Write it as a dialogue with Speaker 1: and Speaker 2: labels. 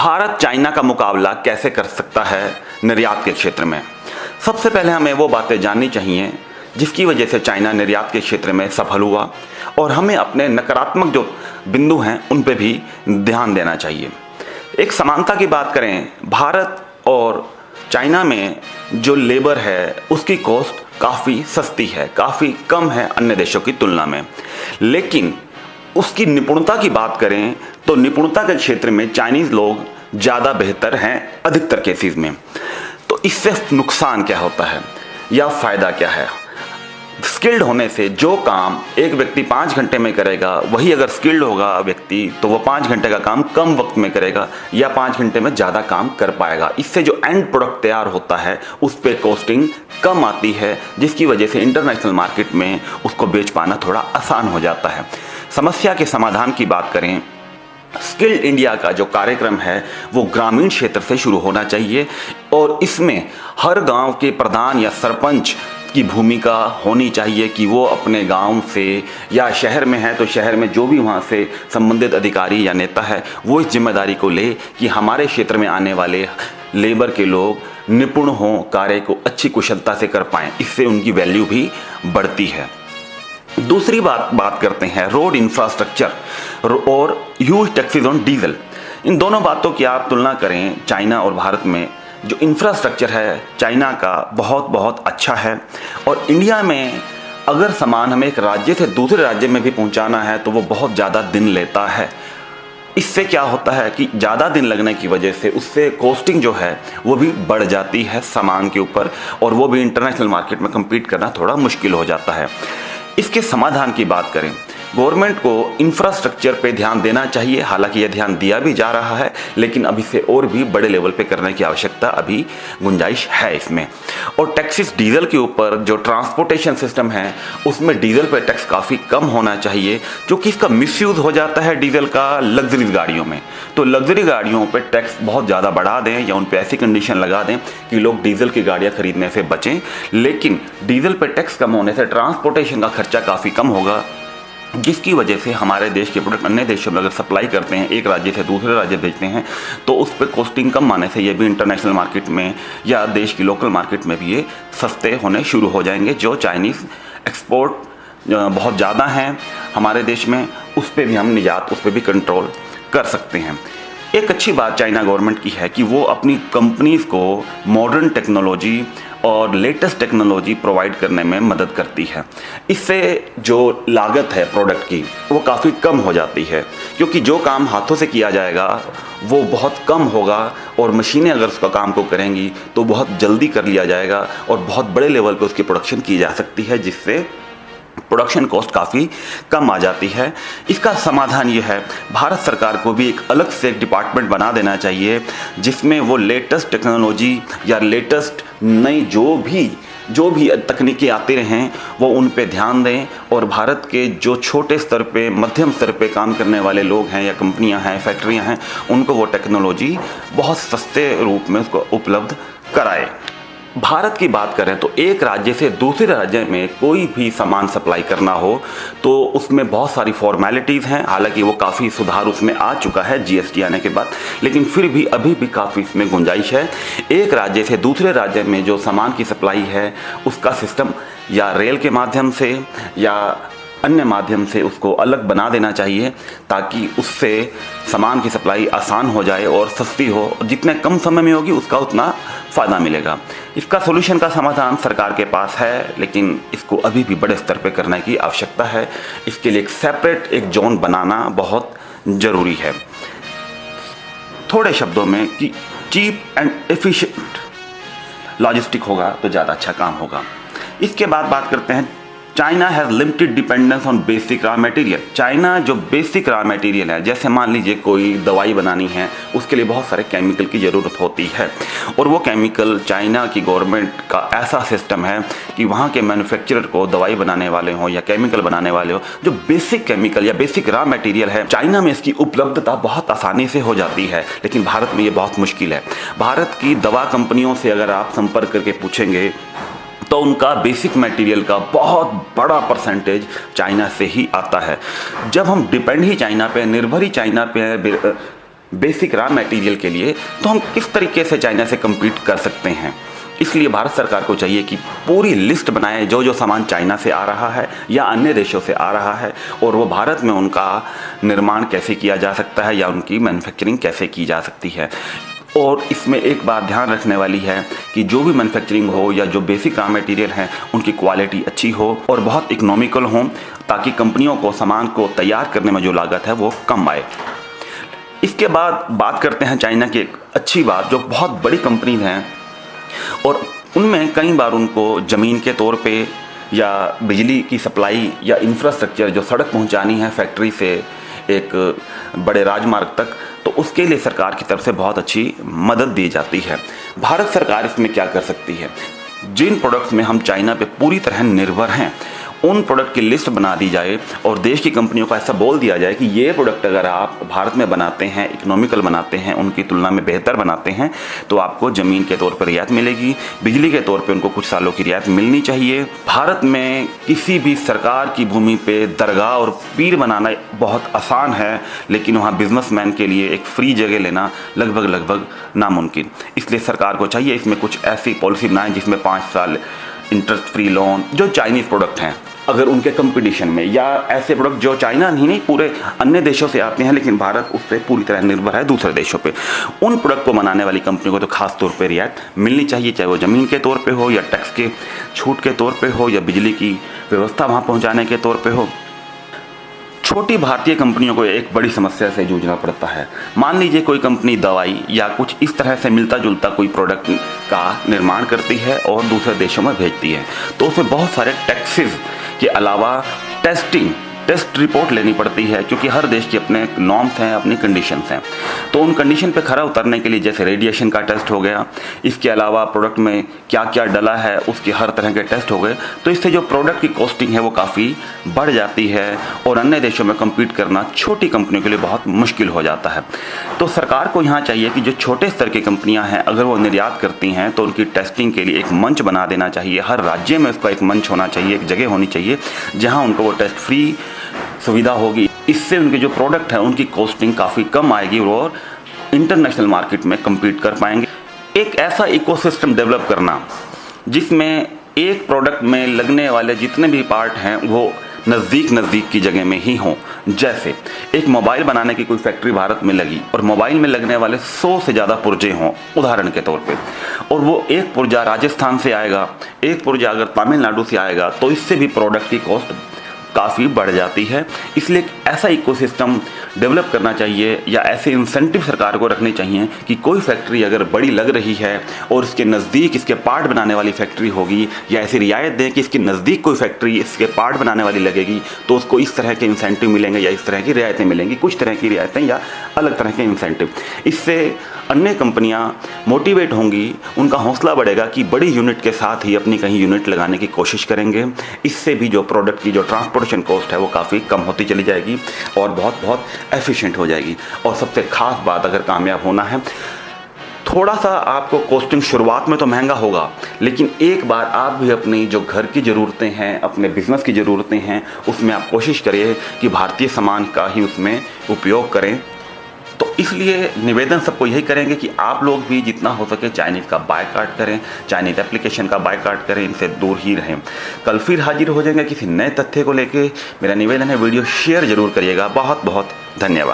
Speaker 1: Bharat China का मुकाबला कैसे कर सकता है निर्यात के क्षेत्र में। सबसे पहले हमें वो बातें जाननी चाहिए जिसकी वजह से चाइना निर्यात के क्षेत्र में सफल हुआ, और हमें अपने नकारात्मक जो बिंदु हैं उन पे भी ध्यान देना चाहिए। एक समानता की बात करें, भारत और चाइना में जो लेबर है उसकी कॉस्ट काफ़ी सस्ती है, काफ़ी कम है अन्य देशों की तुलना में। लेकिन उसकी निपुणता की बात करें तो निपुणता के क्षेत्र में चाइनीज़ लोग ज़्यादा बेहतर हैं अधिकतर केसेस में। तो इससे नुकसान क्या होता है या फ़ायदा क्या है? स्किल्ड होने से जो काम एक व्यक्ति 5 घंटे में करेगा, वही अगर स्किल्ड होगा व्यक्ति तो वो 5 घंटे का काम कम वक्त में करेगा या 5 घंटे में ज़्यादा काम कर पाएगा। इससे जो एंड प्रोडक्ट तैयार होता है उस पर कॉस्टिंग कम आती है, जिसकी वजह से इंटरनेशनल मार्केट में उसको बेच पाना थोड़ा आसान हो जाता है। समस्या के समाधान की बात करें, स्किल्ड इंडिया का जो कार्यक्रम है वो ग्रामीण क्षेत्र से शुरू होना चाहिए, और इसमें हर गांव के प्रधान या सरपंच की भूमिका होनी चाहिए कि वो अपने गांव से, या शहर में है तो शहर में जो भी वहाँ से संबंधित अधिकारी या नेता है वो इस जिम्मेदारी को ले कि हमारे क्षेत्र में आने वाले लेबर के लोग निपुण हों, कार्य को अच्छी कुशलता से कर पाएँ। इससे उनकी वैल्यू भी बढ़ती है। दूसरी बात करते हैं रोड इंफ्रास्ट्रक्चर और ह्यूज टैक्सेस ऑन डीजल। इन दोनों बातों की आप तुलना करें, चाइना और भारत में जो इंफ्रास्ट्रक्चर है चाइना का बहुत अच्छा है, और इंडिया में अगर सामान हमें एक राज्य से दूसरे राज्य में भी पहुंचाना है तो वो बहुत ज़्यादा दिन लेता है। इससे क्या होता है कि ज़्यादा दिन लगने की वजह से उससे कॉस्टिंग जो है वो भी बढ़ जाती है सामान के ऊपर, और वो भी इंटरनेशनल मार्केट में कम्पीट करना थोड़ा मुश्किल हो जाता है। इसके समाधान की बात करें, गवर्नमेंट को इंफ्रास्ट्रक्चर पे ध्यान देना चाहिए। हालांकि यह ध्यान दिया भी जा रहा है, लेकिन अभी से और भी बड़े लेवल पे करने की आवश्यकता, अभी गुंजाइश है इसमें। और टैक्सेस डीजल के ऊपर, जो ट्रांसपोर्टेशन सिस्टम है उसमें डीजल पे टैक्स काफ़ी कम होना चाहिए, क्योंकि इसका मिसयूज़ हो जाता है डीजल का लग्जरीज गाड़ियों में। तो लग्जरी गाड़ियों पर टैक्स बहुत ज़्यादा बढ़ा दें या उन पर ऐसी कंडीशन लगा दें कि लोग डीजल की गाड़ियाँ खरीदने से बचें। लेकिन डीजल पर टैक्स कम होने से ट्रांसपोर्टेशन का खर्चा काफ़ी कम होगा, जिसकी वजह से हमारे देश के प्रोडक्ट अन्य देशों में अगर सप्लाई करते हैं, एक राज्य से दूसरे राज्य भेजते हैं, तो उस पर कॉस्टिंग कम आने से ये भी इंटरनेशनल मार्केट में या देश की लोकल मार्केट में भी ये सस्ते होने शुरू हो जाएंगे। जो चाइनीज़ एक्सपोर्ट बहुत ज़्यादा हैं हमारे देश में, उस पर भी हम निजात, उस पर भी कंट्रोल कर सकते हैं। एक अच्छी बात चाइना गवर्नमेंट की है कि वो अपनी कंपनीज़ को मॉडर्न टेक्नोलॉजी और लेटेस्ट टेक्नोलॉजी प्रोवाइड करने में मदद करती है। इससे जो लागत है प्रोडक्ट की वो काफ़ी कम हो जाती है, क्योंकि जो काम हाथों से किया जाएगा वो बहुत कम होगा, और मशीनें अगर उसका काम को करेंगी तो बहुत जल्दी कर लिया जाएगा और बहुत बड़े लेवल पे उसकी प्रोडक्शन की जा सकती है, जिससे प्रोडक्शन कॉस्ट काफ़ी कम आ जाती है। इसका समाधान ये है, भारत सरकार को भी एक अलग से एक डिपार्टमेंट बना देना चाहिए जिसमें वो लेटेस्ट टेक्नोलॉजी या लेटेस्ट नई जो भी तकनीकी आते रहें वो उन पे ध्यान दें, और भारत के जो छोटे स्तर पे, मध्यम स्तर पे काम करने वाले लोग हैं या कंपनियां हैं, फैक्ट्रियां हैं, उनको वो टेक्नोलॉजी बहुत सस्ते रूप में उसको उपलब्ध कराए। भारत की बात करें तो एक राज्य से दूसरे राज्य में कोई भी सामान सप्लाई करना हो तो उसमें बहुत सारी फॉर्मेलिटीज़ हैं। हालांकि वो काफ़ी सुधार उसमें आ चुका है जीएसटी आने के बाद, लेकिन फिर भी अभी भी काफ़ी इसमें गुंजाइश है। एक राज्य से दूसरे राज्य में जो सामान की सप्लाई है उसका सिस्टम या रेल के माध्यम से या अन्य माध्यम से उसको अलग बना देना चाहिए, ताकि उससे सामान की सप्लाई आसान हो जाए और सस्ती हो। जितने कम समय में होगी उसका उतना फ़ायदा मिलेगा। इसका सोल्यूशन का समाधान सरकार के पास है, लेकिन इसको अभी भी बड़े स्तर पे करने की आवश्यकता है। इसके लिए एक सेपरेट एक जोन बनाना बहुत ज़रूरी है। थोड़े शब्दों में कि चीप एंड एफिशिएंट लॉजिस्टिक होगा तो ज़्यादा अच्छा काम होगा। इसके बाद बात करते हैं, China has limited dependence on basic raw material. China जो बेसिक रॉ मटेरियल है, जैसे मान लीजिए कोई दवाई बनानी है, उसके लिए बहुत सारे केमिकल की ज़रूरत होती है, और वो केमिकल चाइना की गवर्नमेंट का ऐसा सिस्टम है कि वहाँ के मैन्युफैक्चरर को, दवाई बनाने वाले हों या केमिकल बनाने वाले हों, जो बेसिक केमिकल या बेसिक रॉ मटेरियल है, चाइना में इसकी उपलब्धता बहुत आसानी से हो जाती है, लेकिन भारत में ये बहुत मुश्किल है। भारत की दवा कंपनियों से अगर आप संपर्क करके पूछेंगे तो उनका बेसिक मटेरियल का बहुत बड़ा परसेंटेज चाइना से ही आता है। जब हम डिपेंड ही चाइना पे, निर्भर ही चाइना पे बेसिक रॉ मटेरियल के लिए, तो हम किस तरीके से चाइना से कम्पीट कर सकते हैं। इसलिए भारत सरकार को चाहिए कि पूरी लिस्ट बनाए जो जो सामान चाइना से आ रहा है या अन्य देशों से आ रहा है, और वो भारत में उनका निर्माण कैसे किया जा सकता है या उनकी मैन्युफैक्चरिंग कैसे की जा सकती है। और इसमें एक बात ध्यान रखने वाली है कि जो भी मैन्युफैक्चरिंग हो या जो बेसिक रॉ मटेरियल हैं उनकी क्वालिटी अच्छी हो और बहुत इकोनॉमिकल हो, ताकि कंपनियों को सामान को तैयार करने में जो लागत है वो कम आए। इसके बाद बात करते हैं चाइना की एक अच्छी बात, जो बहुत बड़ी कंपनीज हैं और उनमें कई बार उनको ज़मीन के तौर पे या बिजली की सप्लाई या इंफ्रास्ट्रक्चर, जो सड़क पहुंचानी है फैक्ट्री से एक बड़े राजमार्ग तक, तो उसके लिए सरकार की तरफ से बहुत अच्छी मदद दी जाती है। भारत सरकार इसमें क्या कर सकती है, जिन प्रोडक्ट्स में हम चाइना पे पूरी तरह निर्भर हैं उन प्रोडक्ट की लिस्ट बना दी जाए और देश की कंपनियों को ऐसा बोल दिया जाए कि ये प्रोडक्ट अगर आप भारत में बनाते हैं, इकोनॉमिकल बनाते हैं, उनकी तुलना में बेहतर बनाते हैं, तो आपको ज़मीन के तौर पर रियायत मिलेगी, बिजली के तौर पे उनको कुछ सालों की रियायत मिलनी चाहिए। भारत में किसी भी सरकार की भूमि पे दरगाह और पीर बनाना बहुत आसान है, लेकिन वहाँ बिजनेसमैन के लिए एक फ्री जगह लेना लगभग नामुमकिन। इसलिए सरकार को चाहिए इसमें कुछ ऐसी पॉलिसी बनाएं जिसमें 5 साल इंटरेस्ट फ्री लोन, जो चाइनीज़ प्रोडक्ट हैं अगर उनके कंपटीशन में, या ऐसे प्रोडक्ट जो चाइना ही नहीं पूरे अन्य देशों से आते हैं लेकिन भारत उस पर पूरी तरह निर्भर है दूसरे देशों पे, उन प्रोडक्ट को बनाने वाली कंपनियों को तो खास तौर पे रियायत मिलनी चाहिए, चाहे वो ज़मीन के तौर पे हो या टैक्स के छूट के तौर पे हो या बिजली की व्यवस्था वहाँ पहुँचाने के तौर पे हो। छोटी भारतीय कंपनियों को एक बड़ी समस्या से जूझना पड़ता है। मान लीजिए कोई कंपनी दवाई या कुछ इस तरह से मिलता जुलता कोई प्रोडक्ट का निर्माण करती है और दूसरे देशों में भेजती है, तो उसमें बहुत सारे टैक्सेस के अलावा टेस्ट रिपोर्ट लेनी पड़ती है, क्योंकि हर देश के अपने नॉर्म्स हैं, अपनी कंडीशंस हैं। तो उन कंडीशन पे खरा उतरने के लिए जैसे रेडिएशन का टेस्ट हो गया, इसके अलावा प्रोडक्ट में क्या क्या डला है उसके हर तरह के टेस्ट हो गए, तो इससे जो प्रोडक्ट की कॉस्टिंग है वो काफ़ी बढ़ जाती है और अन्य देशों में कम्पीट करना छोटी कंपनियों के लिए बहुत मुश्किल हो जाता है। तो सरकार को यहाँ चाहिए कि जो छोटे स्तर की कंपनियाँ हैं अगर वो निर्यात करती हैं तो उनकी टेस्टिंग के लिए एक मंच बना देना चाहिए। हर राज्य में उसका एक मंच होना चाहिए, एक जगह होनी चाहिए जहाँ उनको वो टेस्ट फ्री सुविधा होगी। इससे उनके जो प्रोडक्ट हैं उनकी कॉस्टिंग काफ़ी कम आएगी और इंटरनेशनल मार्केट में कम्पीट कर पाएंगे। एक ऐसा इकोसिस्टम डेवलप करना जिसमें एक प्रोडक्ट में लगने वाले जितने भी पार्ट हैं वो नज़दीक की जगह में ही हों। जैसे एक मोबाइल बनाने की कोई फैक्ट्री भारत में लगी और मोबाइल में लगने वाले 100 से ज़्यादा पुर्जे हों उदाहरण के तौर पे, और वो एक पुर्जा राजस्थान से आएगा, एक पुर्जा अगर तमिलनाडु से आएगा, तो इससे भी प्रोडक्ट की कॉस्ट काफ़ी बढ़ जाती है। इसलिए ऐसा इकोसिस्टम डेवलप करना चाहिए या ऐसे इंसेंटिव सरकार को रखने चाहिए कि कोई फैक्ट्री अगर बड़ी लग रही है और इसके नज़दीक इसके पार्ट बनाने वाली फैक्ट्री होगी, या ऐसी रियायत दें कि इसके नज़दीक कोई फैक्ट्री इसके पार्ट बनाने वाली लगेगी, तो उसको इस तरह के इंसेंटिव मिलेंगे या इस तरह की रियायतें मिलेंगी, कुछ तरह की रियायतें या अलग तरह के इंसेंटिव। इससे अन्य कंपनियां मोटिवेट होंगी, उनका हौसला बढ़ेगा कि बड़ी यूनिट के साथ ही अपनी कहीं यूनिट लगाने की कोशिश करेंगे। इससे भी जो प्रोडक्ट की जो ट्रांसपोर्टेशन कॉस्ट है वो काफ़ी कम होती चली जाएगी और बहुत एफिशिएंट हो जाएगी। और सबसे खास बात, अगर कामयाब होना है, थोड़ा सा आपको कॉस्टिंग शुरुआत में तो महंगा होगा, लेकिन एक बार आप भी अपनी जो घर की ज़रूरतें हैं, अपने बिजनेस की ज़रूरतें हैं, उसमें आप कोशिश करिए कि भारतीय सामान का ही उसमें उपयोग करें। तो इसलिए निवेदन सबको यही करेंगे कि आप लोग भी जितना हो सके चाइनीज़ का बायकॉट करें, चाइनीज़ एप्लीकेशन का बायकॉट करें, इनसे दूर ही रहें। कल फिर हाजिर हो जाएंगे किसी नए तथ्य को लेके। मेरा निवेदन है वीडियो शेयर ज़रूर करिएगा। बहुत धन्यवाद।